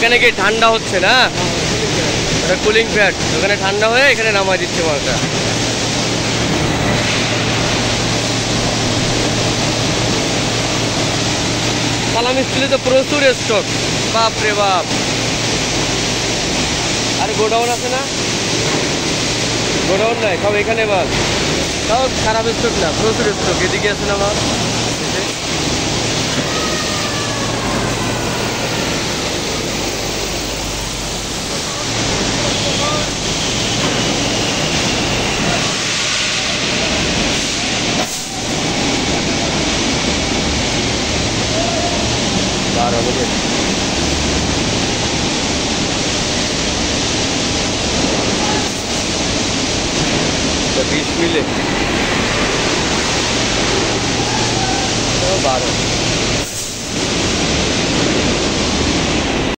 ওখানে কি ঠান্ডা হচ্ছে না? ওটা কুলিং প্যাড, ওখানে ঠান্ডা হয়ে এখানে নামাই দিচ্ছে মালটা। সালাম স্টিলে তো প্রচুর স্টক, বাপ রে বাপ। আর গোডাউন আছে না? গোডাউন নাই, সব এখানে মাল। তাও খারাপ স্টক না, প্রচুর স্টক। এদিকে আছে না মাল? बजे 20 मिले तो 12।